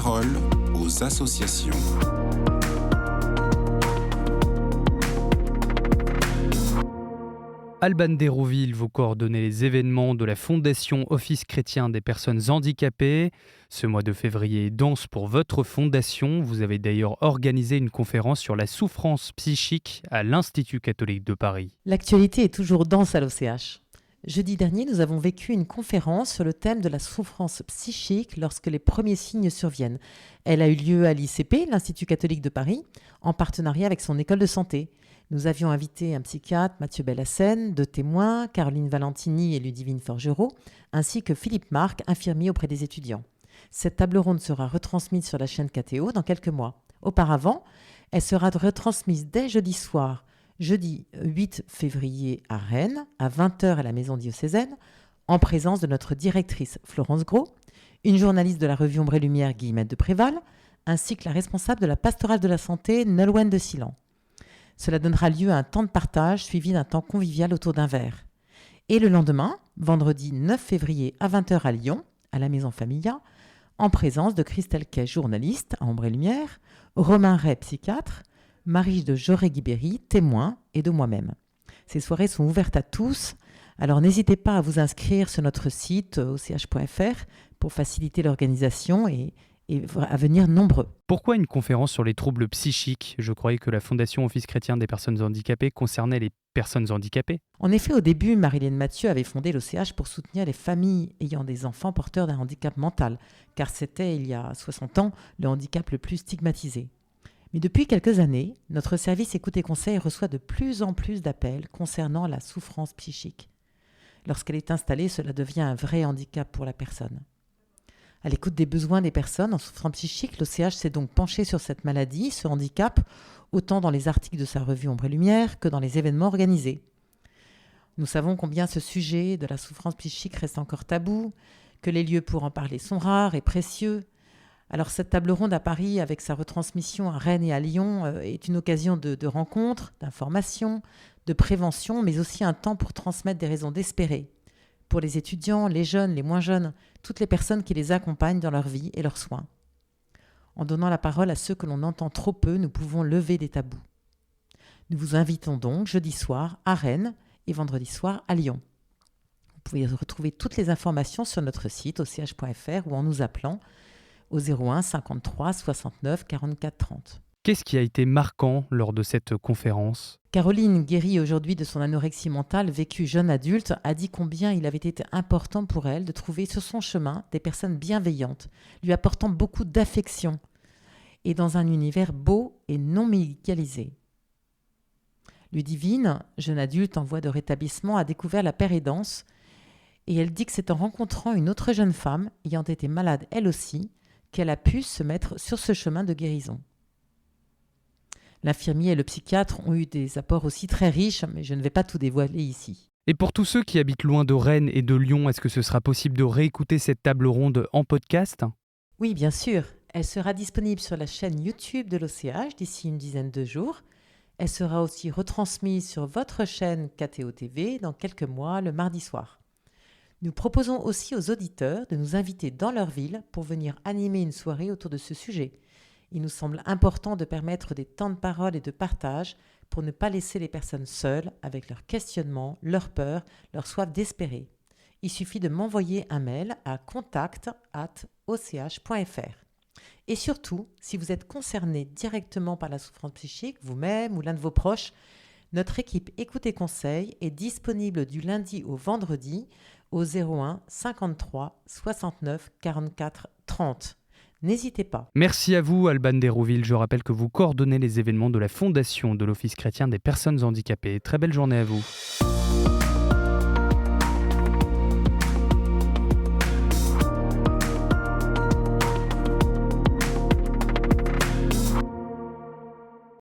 parole aux associations. Alban Dérouville, vous coordonnez les événements de la Fondation Office chrétien des personnes handicapées. Ce mois de février est dense pour votre fondation. Vous avez d'ailleurs organisé une conférence sur la souffrance psychique à l'Institut catholique de Paris. L'actualité est toujours dense à l'OCH. Jeudi dernier, nous avons vécu une conférence sur le thème de la souffrance psychique lorsque les premiers signes surviennent. Elle a eu lieu à l'ICP, l'Institut catholique de Paris, en partenariat avec son école de santé. Nous avions invité un psychiatre, Mathieu Bellassène, deux témoins, Caroline Valentini et Ludivine Forgereau, ainsi que Philippe Marc, infirmier auprès des étudiants. Cette table ronde sera retransmise sur la chaîne KTO dans quelques mois. Auparavant, elle sera retransmise dès jeudi soir, jeudi 8 février à Rennes, à 20h à la maison diocésaine, en présence de notre directrice Florence Gros, une journaliste de la revue Ombre et Lumière Guillemette de Préval, ainsi que la responsable de la pastorale de la santé Nolwenn de Silan. Cela donnera lieu à un temps de partage suivi d'un temps convivial autour d'un verre. Et le lendemain, vendredi 9 février à 20h à Lyon, à la Maison Familia, en présence de Christelle Kay, journaliste à Ombre et Lumière, Romain Ray, psychiatre, Marie de Joré-Guibéry, témoin, et de moi-même. Ces soirées sont ouvertes à tous, alors n'hésitez pas à vous inscrire sur notre site och.fr pour faciliter l'organisation et à venir nombreux. Pourquoi une conférence sur les troubles psychiques ? Je croyais que la Fondation Office chrétien des personnes handicapées concernait les personnes handicapées. En effet, au début, Marilène Mathieu avait fondé l'OCH pour soutenir les familles ayant des enfants porteurs d'un handicap mental, car c'était, il y a 60 ans, le handicap le plus stigmatisé. Mais depuis quelques années, notre service Écoute et Conseil reçoit de plus en plus d'appels concernant la souffrance psychique. Lorsqu'elle est installée, cela devient un vrai handicap pour la personne. À l'écoute des besoins des personnes en souffrance psychique, l'OCH s'est donc penché sur cette maladie, ce handicap, autant dans les articles de sa revue Ombre et Lumière que dans les événements organisés. Nous savons combien ce sujet de la souffrance psychique reste encore tabou, que les lieux pour en parler sont rares et précieux. Alors cette table ronde à Paris, avec sa retransmission à Rennes et à Lyon, est une occasion de rencontres, d'information, de prévention, mais aussi un temps pour transmettre des raisons d'espérer. Pour les étudiants, les jeunes, les moins jeunes, toutes les personnes qui les accompagnent dans leur vie et leurs soins. En donnant la parole à ceux que l'on entend trop peu, nous pouvons lever des tabous. Nous vous invitons donc jeudi soir à Rennes et vendredi soir à Lyon. Vous pouvez retrouver toutes les informations sur notre site och.fr ou en nous appelant au 01 53 69 44 30. Qu'est-ce qui a été marquant lors de cette conférence ? Caroline, guérie aujourd'hui de son anorexie mentale vécue jeune adulte, a dit combien il avait été important pour elle de trouver sur son chemin des personnes bienveillantes, lui apportant beaucoup d'affection et dans un univers beau et non médicalisé. Ludivine, jeune adulte en voie de rétablissement, a découvert la péridance et elle dit que c'est en rencontrant une autre jeune femme, ayant été malade elle aussi, qu'elle a pu se mettre sur ce chemin de guérison. L'infirmier et le psychiatre ont eu des apports aussi très riches, mais je ne vais pas tout dévoiler ici. Et pour tous ceux qui habitent loin de Rennes et de Lyon, est-ce que ce sera possible de réécouter cette table ronde en podcast ? Oui, bien sûr. Elle sera disponible sur la chaîne YouTube de l'OCH d'ici une dizaine de jours. Elle sera aussi retransmise sur votre chaîne KTO TV dans quelques mois, le mardi soir. Nous proposons aussi aux auditeurs de nous inviter dans leur ville pour venir animer une soirée autour de ce sujet. Il nous semble important de permettre des temps de parole et de partage pour ne pas laisser les personnes seules avec leurs questionnements, leurs peurs, leur soif d'espérer. Il suffit de m'envoyer un mail à contact@och.fr. Et surtout, si vous êtes concerné directement par la souffrance psychique, vous-même ou l'un de vos proches, notre équipe Écoute et Conseil est disponible du lundi au vendredi au 01 53 69 44 30. N'hésitez pas. Merci à vous, Alban Dérouville. Je rappelle que vous coordonnez les événements de la Fondation de l'Office chrétien des personnes handicapées. Très belle journée à vous.